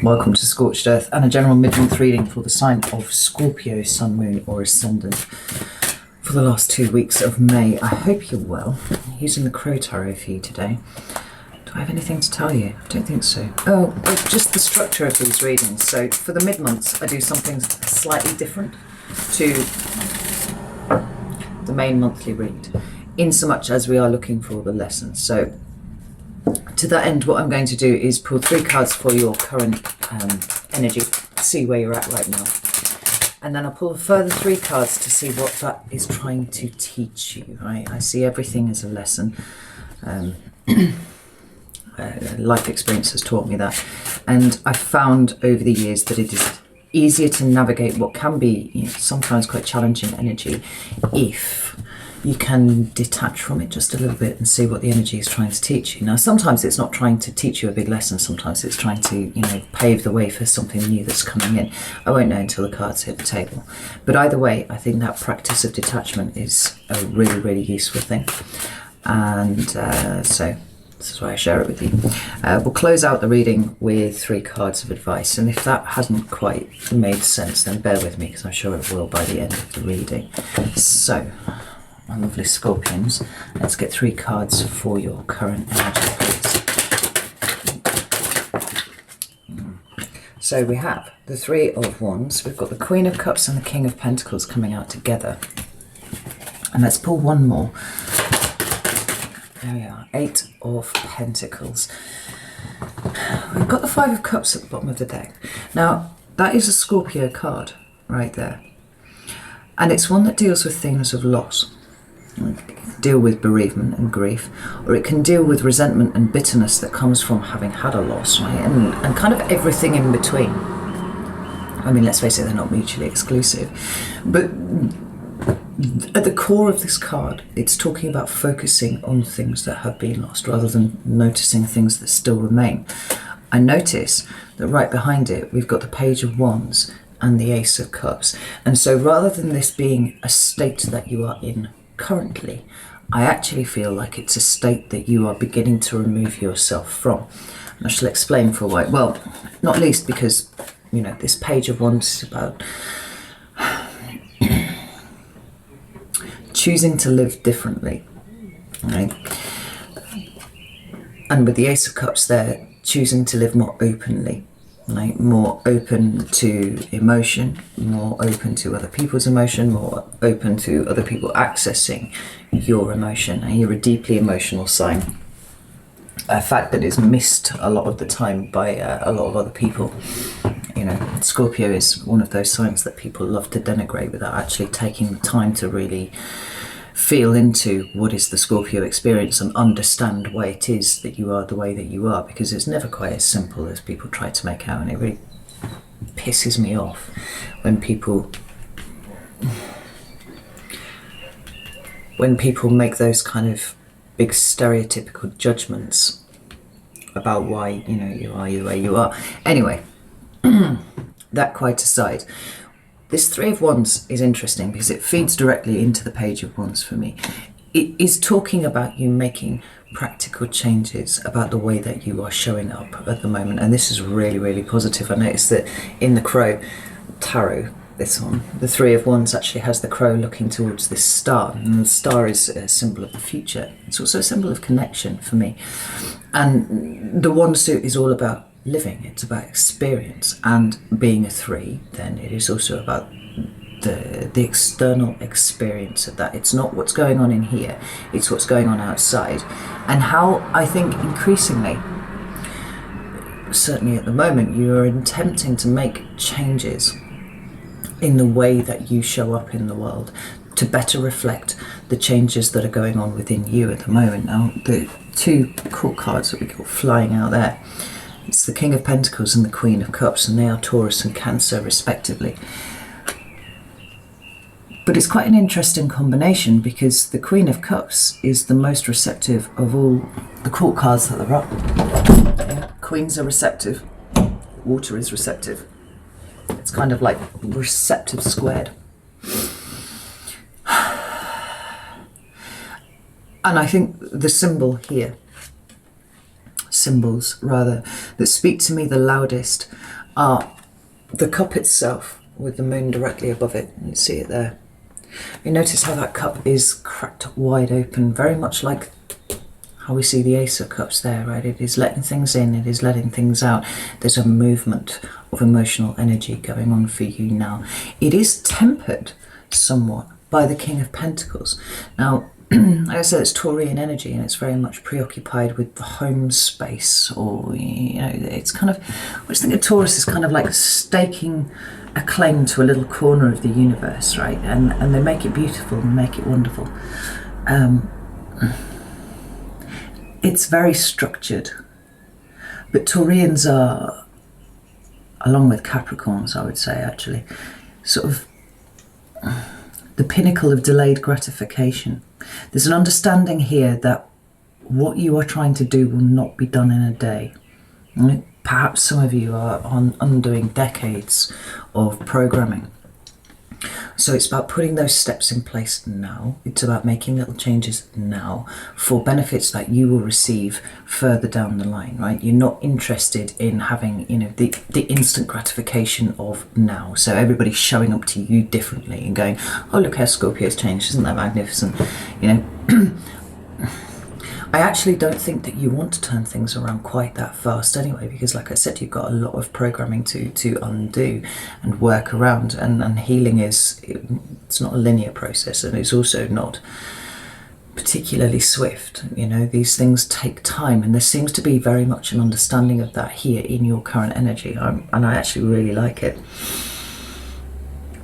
Welcome to Scorched Earth and a general mid-month reading for the sign of Scorpio, Sun, Moon or Ascendant for the last 2 weeks of May. I hope you're well. I'm using the Crow Tarot for you today. Do I have anything to tell you? I don't think so. Oh, it's just the structure of these readings. So for the mid-months, I do something slightly different to the main monthly read, in so much as we are looking for the lessons. So to that end, what I'm going to do is pull 3 cards for your current energy, see where you're at right now. And then I'll pull a further 3 cards to see what that is trying to teach you, right? I see everything as a lesson. Life experience has taught me that. And I've found over the years that it is easier to navigate what can be, you know, sometimes quite challenging energy if you can detach from it just a little bit and see what the energy is trying to teach you. Now, sometimes it's not trying to teach you a big lesson. Sometimes it's trying to, you know, pave the way for something new that's coming in. I won't know until the cards hit the table. But either way, I think that practice of detachment is a really, really useful thing. And so this is why I share it with you. We'll close out the reading with 3 cards of advice. And if that hasn't quite made sense, then bear with me, because I'm sure it will by the end of the reading. So, my lovely Scorpions, let's get 3 cards for your current energy, please. So we have the 3 of Wands, we've got the Queen of Cups and the King of Pentacles coming out together. And let's pull one more. There we are, 8 of Pentacles. We've got the 5 of Cups at the bottom of the deck. Now, that is a Scorpio card right there. And it's one that deals with themes of loss. It can deal with bereavement and grief, or it can deal with resentment and bitterness that comes from having had a loss, right? And kind of everything in between. I mean, let's face it, they're not mutually exclusive. But at the core of this card, it's talking about focusing on things that have been lost rather than noticing things that still remain. I notice that right behind it, we've got the Page of Wands and the Ace of Cups. And so rather than this being a state that you are in currently, I actually feel like it's a state that you are beginning to remove yourself from. And I shall explain for why. Well, not least because, you know, this Page of Wands is about choosing to live differently, right? And with the Ace of Cups there, choosing to live more openly, right? More open to emotion, more open to other people's emotion, more open to other people accessing your emotion. And you're a deeply emotional sign, a fact that is missed a lot of the time by a lot of other people. You know, Scorpio is one of those signs that people love to denigrate without actually taking the time to really feel into what is the Scorpio experience and understand why it is that you are the way that you are, because it's never quite as simple as people try to make out. And it really pisses me off when people make those kind of big stereotypical judgments about why, you know, you are the way you are. Anyway, that quite aside, this 3 of Wands is interesting because it feeds directly into the Page of Wands for me. It is talking about you making practical changes about the way that you are showing up at the moment. And this is really, really positive. I noticed that in the Crow Tarot, this one, the 3 of Wands actually has the crow looking towards this star. And the star is a symbol of the future. It's also a symbol of connection for me. And the Wand suit is all about living, it's about experience, and being a 3, then it is also about the external experience of that. It's not what's going on in here, it's what's going on outside. And how I think increasingly, certainly at the moment, you are attempting to make changes in the way that you show up in the world to better reflect the changes that are going on within you at the moment. Now, the 2 cool cards that we got flying out there, it's the King of Pentacles and the Queen of Cups, and they are Taurus and Cancer respectively. But it's quite an interesting combination because the Queen of Cups is the most receptive of all the court cards that are up. Yeah. Queens are receptive, water is receptive. It's kind of like receptive squared. And I think the symbol here symbols rather that speak to me the loudest are the cup itself with the moon directly above it. You see it there. You notice how that cup is cracked wide open, very much like how we see the Ace of Cups there, right? It is letting things in, it is letting things out. There's a movement of emotional energy going on for you now. It is tempered somewhat by the King of Pentacles. Now, like I said, it's Taurian energy, and it's very much preoccupied with the home space, or, you know, it's kind of, I just think of Taurus is kind of like staking a claim to a little corner of the universe, right? And they make it beautiful and make it wonderful. It's very structured, but Taurians are, along with Capricorns, I would say, actually, sort of the pinnacle of delayed gratification. There's an understanding here that what you are trying to do will not be done in a day. Perhaps some of you are undoing decades of programming. So it's about putting those steps in place now. It's about making little changes now for benefits that you will receive further down the line, right? You're not interested in having, you know, the instant gratification of now. So everybody's showing up to you differently and going, oh, look how Scorpio's changed. Isn't that magnificent? You know, I actually don't think that you want to turn things around quite that fast anyway, because like I said, you've got a lot of programming to undo and work around, and healing it's not a linear process, and it's also not particularly swift. You know, these things take time, and there seems to be very much an understanding of that here in your current energy, and I actually really like it.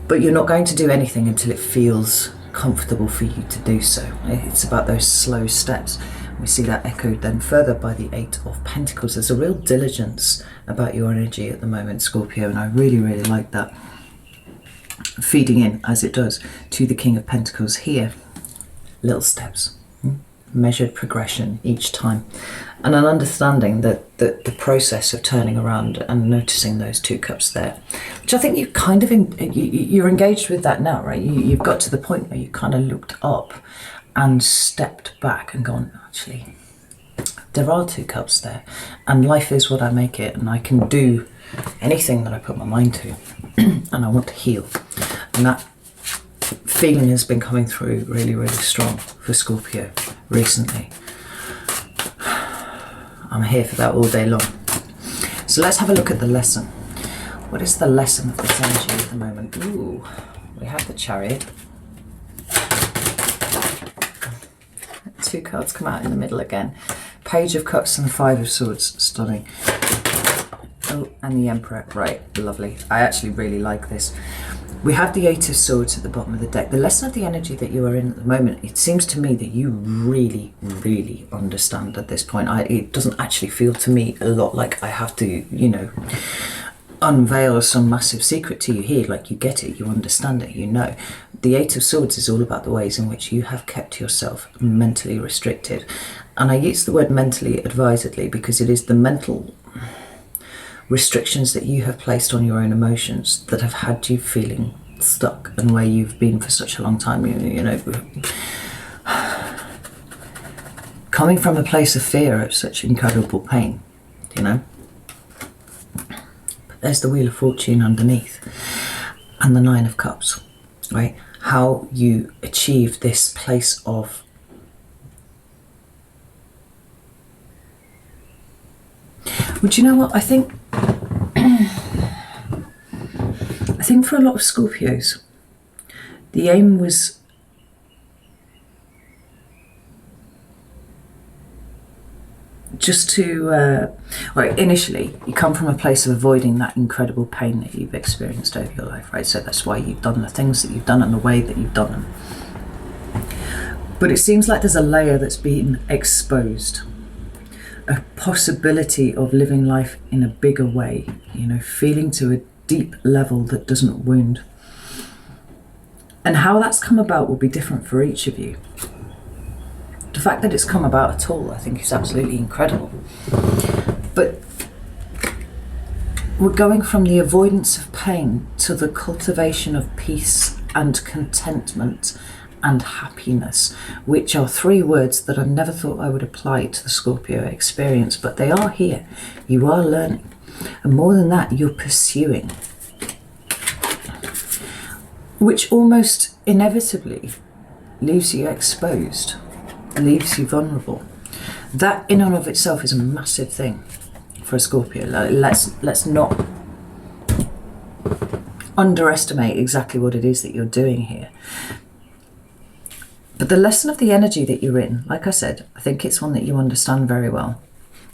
But you're not going to do anything until it feels comfortable for you to do so. It's about those slow steps. We see that echoed then further by the Eight of Pentacles. There's a real diligence about your energy at the moment, Scorpio, and I really, really like that. Feeding in, as it does, to the King of Pentacles here. Little steps, measured progression each time, and an understanding that the process of turning around and noticing those two cups there, which I think you kind of, you're engaged with that now, right? You've got to the point where you kind of looked up and stepped back and gone, actually, there are two cups there, and life is what I make it, and I can do anything that I put my mind to, and I want to heal. And that feeling has been coming through really, really strong for Scorpio recently. I'm here for that all day long. So let's have a look at the lesson. What is the lesson of this energy at the moment? Ooh, we have the Chariot. Two cards come out in the middle again. Page of Cups and the Five of Swords. Stunning. Oh, and the Emperor. Right, lovely. I actually really like this. We have the Eight of Swords at the bottom of the deck. The lesson of the energy that you are in at the moment, it seems to me that you really, really understand at this point. It doesn't actually feel to me a lot like I have to, you know, unveil some massive secret to you here. Like, you get it, you understand it, you know. The Eight of Swords is all about the ways in which you have kept yourself mentally restricted. And I use the word mentally advisedly because it is the mental restrictions that you have placed on your own emotions that have had you feeling stuck and where you've been for such a long time. You know, coming from a place of fear of such incredible pain, you know. But there's the Wheel of Fortune underneath and the Nine of Cups, right? How you achieve this place of But you know what? I think for a lot of Scorpios, the aim was just to, initially, you come from a place of avoiding that incredible pain that you've experienced over your life, right? So that's why you've done the things that you've done and the way that you've done them. But it seems like there's a layer that's been exposed. A possibility of living life in a bigger way, you know, feeling to a deep level that doesn't wound. And how that's come about will be different for each of you. The fact that it's come about at all, I think, is absolutely incredible. But we're going from the avoidance of pain to the cultivation of peace and contentment and happiness, which are three words that I never thought I would apply to the Scorpio experience, but they are here. You are learning. And more than that, you're pursuing. Which almost inevitably leaves you exposed, leaves you vulnerable. That in and of itself is a massive thing for a Scorpio. Let's not underestimate exactly what it is that you're doing here. But the lesson of the energy that you're in, like I said, I think it's one that you understand very well.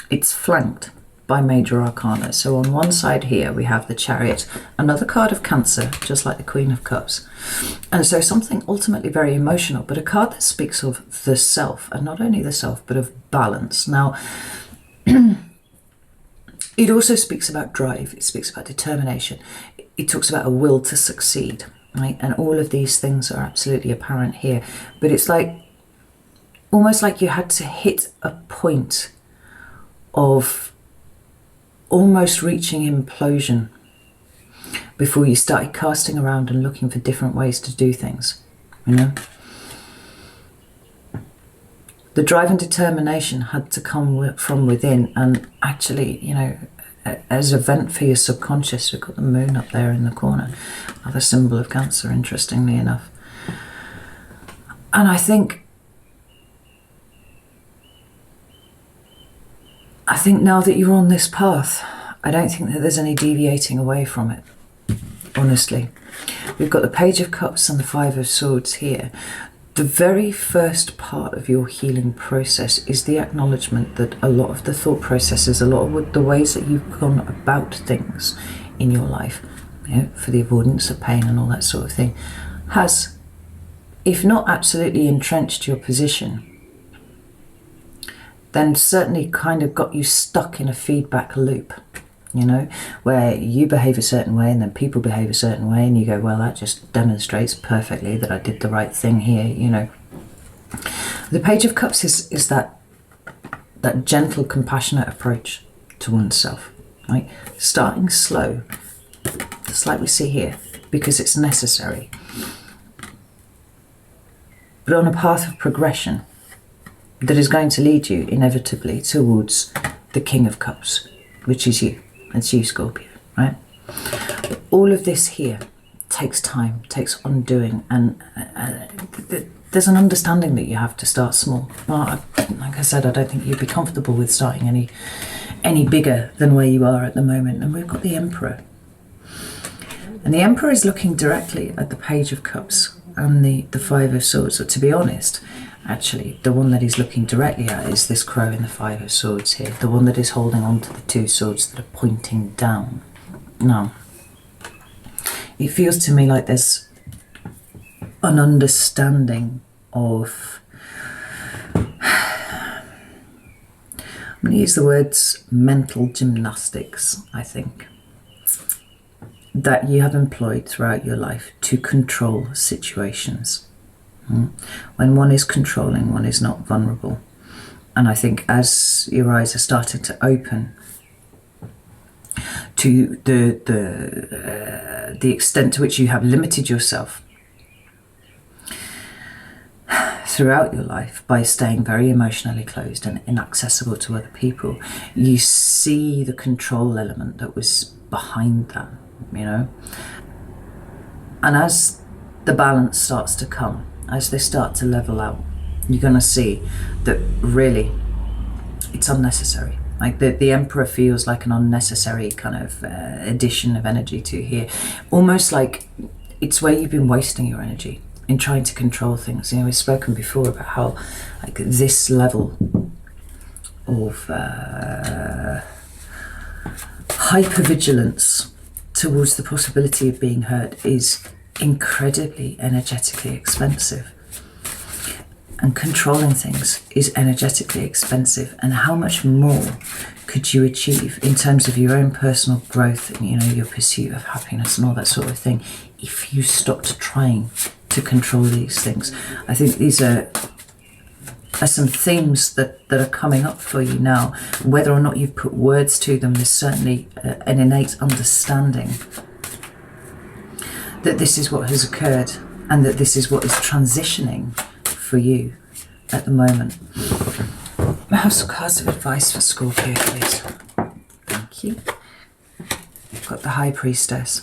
It's flanked by major arcana. So on one side here we have the Chariot, another card of Cancer, just like the Queen of Cups. And so something ultimately very emotional, but a card that speaks of the self, and not only the self, but of balance. Now, it also speaks about drive, it speaks about determination, it talks about a will to succeed, right? And all of these things are absolutely apparent here, but it's like, almost like you had to hit a point of almost reaching implosion before you started casting around and looking for different ways to do things, you know? The drive and determination had to come from within, and actually, you know, as a vent for your subconscious. We've got the moon up there in the corner, another symbol of Cancer, interestingly enough. And I think now that you're on this path, I don't think that there's any deviating away from it, honestly. We've got the Page of Cups and the Five of Swords here. The very first part of your healing process is the acknowledgement that a lot of the thought processes, a lot of the ways that you've gone about things in your life, you know, for the avoidance of pain and all that sort of thing, has, if not absolutely entrenched your position, then certainly kind of got you stuck in a feedback loop, you know, where you behave a certain way and then people behave a certain way, and you go, well, that just demonstrates perfectly that I did the right thing here, you know. The Page of Cups is that gentle, compassionate approach to oneself, right? Starting slow, just like we see here, because it's necessary, but on a path of progression that is going to lead you inevitably towards the King of Cups, which is you. It's you, Scorpio, right? But all of this here takes time, takes undoing, and there's an understanding that you have to start small. Well, like I said, I don't think you'd be comfortable with starting any bigger than where you are at the moment. And we've got the Emperor. And the Emperor is looking directly at the Page of Cups and the Five of Swords. So to be honest, actually, the one that he's looking directly at is this crow in the Five of Swords here. The one that is holding on to the two swords that are pointing down. Now, it feels to me like there's an understanding of, I'm going to use the words mental gymnastics, I think, that you have employed throughout your life to control situations. When one is controlling, one is not vulnerable. And I think as your eyes are starting to open to the extent to which you have limited yourself throughout your life by staying very emotionally closed and inaccessible to other people, you see the control element that was behind that, you know. And as the balance starts to come, as they start to level out, you're going to see that really it's unnecessary. Like the Emperor feels like an unnecessary kind of addition of energy to here. Almost like it's where you've been wasting your energy in trying to control things. You know, we've spoken before about how like this level of hypervigilance towards the possibility of being hurt is incredibly energetically expensive, and controlling things is energetically expensive. And how much more could you achieve in terms of your own personal growth and, you know, your pursuit of happiness and all that sort of thing if you stopped trying to control these things? I think these are some themes that are coming up for you now. Whether or not you've put words to them, there's certainly an innate understanding that this is what has occurred and that this is what is transitioning for you at the moment. I have some cards of advice for Scorpio, please. Thank you. We've got the High Priestess.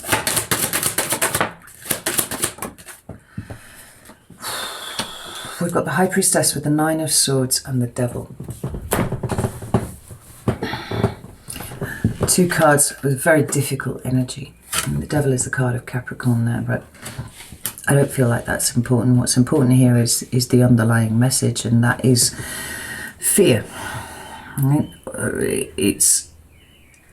We've got the High Priestess with the Nine of Swords and the Devil. Two cards with very difficult energy. And the Devil is the card of Capricorn there, but I don't feel like that's important. What's important here is the underlying message, and that is fear. Right?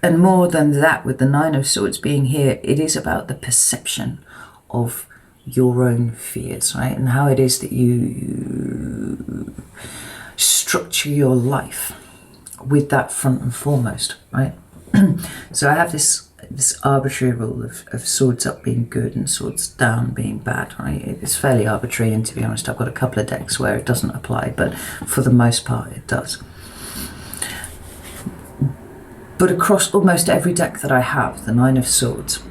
And more than that, with the Nine of Swords being here, it is about the perception of your own fears, right? And how it is that you structure your life with that front and foremost, right? So I have this arbitrary rule of swords up being good and swords down being bad, right? It's fairly arbitrary, and to be honest, I've got a couple of decks where it doesn't apply, but for the most part it does. But across almost every deck that I have, the Nine of Swords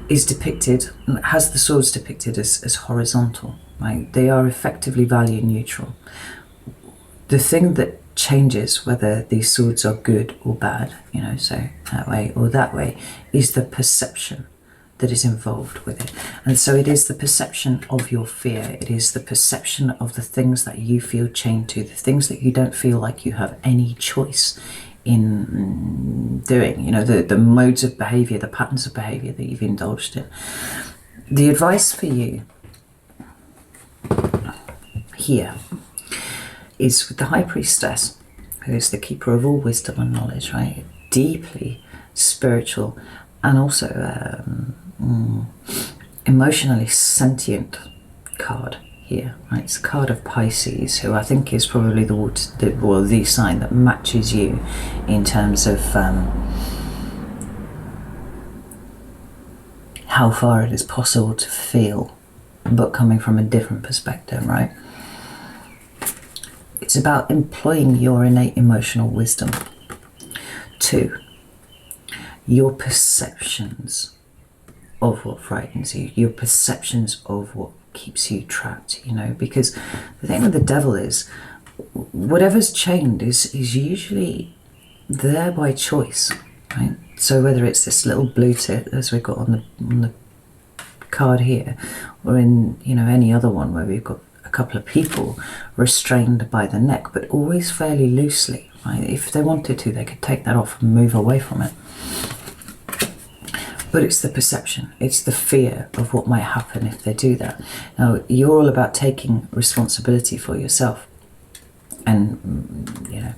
is depicted, has the swords depicted as horizontal, right? They are effectively value neutral. The thing that changes whether these swords are good or bad, you know, so that way or that way, is the perception that is involved with it. And so it is the perception of your fear. It is the perception of the things that you feel chained to, the things that you don't feel like you have any choice in doing, you know, the modes of behavior, the patterns of behavior that you've indulged in. The advice for you here is with the High Priestess, who is the keeper of all wisdom and knowledge, right? Deeply spiritual and also emotionally sentient card here, right? It's a card of Pisces, who I think is probably the sign that matches you in terms of how far it is possible to feel, but coming from a different perspective, right? It's about employing your innate emotional wisdom. 2, your perceptions of what frightens you, your perceptions of what keeps you trapped, you know, because the thing with the Devil is whatever's chained is usually there by choice, right? So whether it's this little blue tip as we've got on the card here, or in, you know, any other one where we've got a couple of people restrained by the neck, but always fairly loosely, right? If they wanted to, they could take that off and move away from it. But it's the perception, it's the fear of what might happen if they do that. Now, you're all about taking responsibility for yourself. And, you know,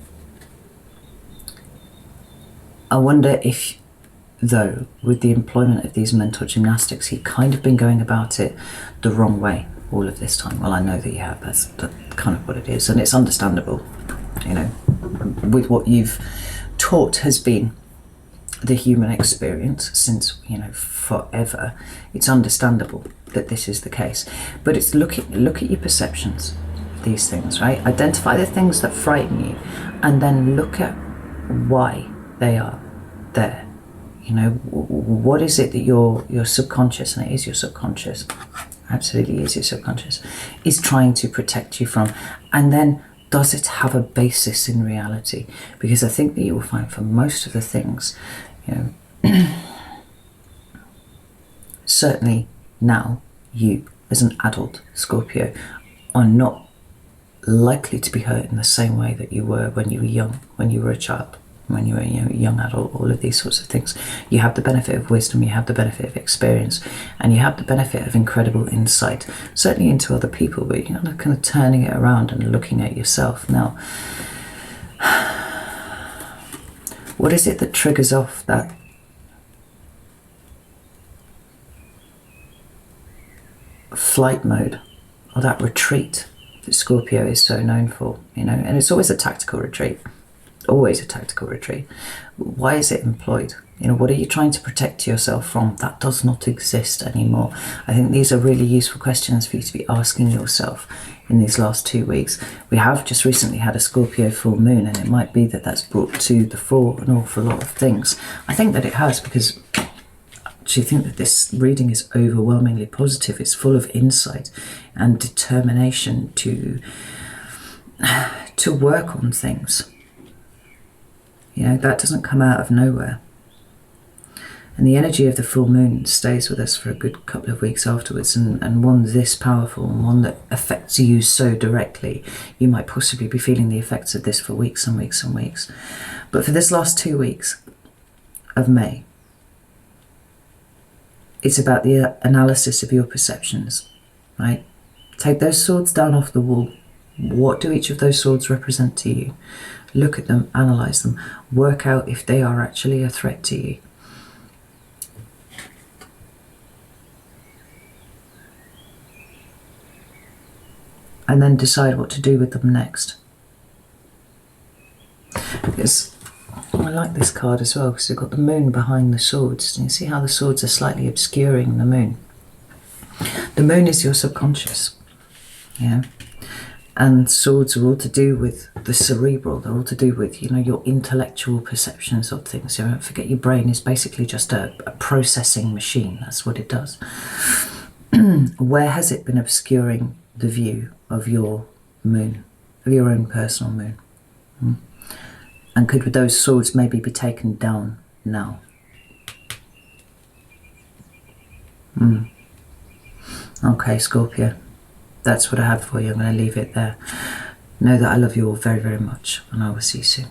I wonder if, though, with the employment of these mental gymnastics, you've kind of been going about it the wrong way all of this time. Well, I know that you have. That's kind of what it is. And it's understandable, you know, with what you've taught has been the human experience since, you know, forever. It's understandable that this is the case. But it's look at your perceptions of these things, right? Identify the things that frighten you, and then look at why they are there. You know, what is it that your subconscious, and it is your subconscious, absolutely is your subconscious, is trying to protect you from? And then, does it have a basis in reality? Because I think that you will find for most of the things, you know, certainly now, you as an adult Scorpio are not likely to be hurt in the same way that you were when you were young, when you were a child, when you were, you know, a young adult, all of these sorts of things. You have the benefit of wisdom, you have the benefit of experience, and you have the benefit of incredible insight, certainly into other people, but you're kind of turning it around and looking at yourself. Now, what is it that triggers off that flight mode, or that retreat that Scorpio is so known for, you know? And it's always a tactical retreat, always a tactical retreat. Why is it employed? You know, what are you trying to protect yourself from that does not exist anymore? I think these are really useful questions for you to be asking yourself in these last 2 weeks. We have just recently had a Scorpio full moon, and it might be that that's brought to the fore an awful lot of things. I think that it has, because actually think that this reading is overwhelmingly positive. It's full of insight and determination to work on things. You know, that doesn't come out of nowhere. And the energy of the full moon stays with us for a good couple of weeks afterwards, and one this powerful and one that affects you so directly. You might possibly be feeling the effects of this for weeks and weeks and weeks. But for this last 2 weeks of May, it's about the analysis of your perceptions, right? Take those swords down off the wall. What do each of those swords represent to you? Look at them, analyze them, work out if they are actually a threat to you. And then decide what to do with them next. Because I like this card as well, because we've got the moon behind the swords. And you see how the swords are slightly obscuring the moon. The moon is your subconscious, yeah. And swords are all to do with the cerebral. They're all to do with, you know, your intellectual perceptions of things. So don't forget, your brain is basically just a processing machine. That's what it does. Where has it been obscuring the view of your moon, of your own personal moon? And could those swords maybe be taken down now? Okay, Scorpio, that's what I have for you. I'm going to leave it there. Know that I love you all very, very much, and I will see you soon.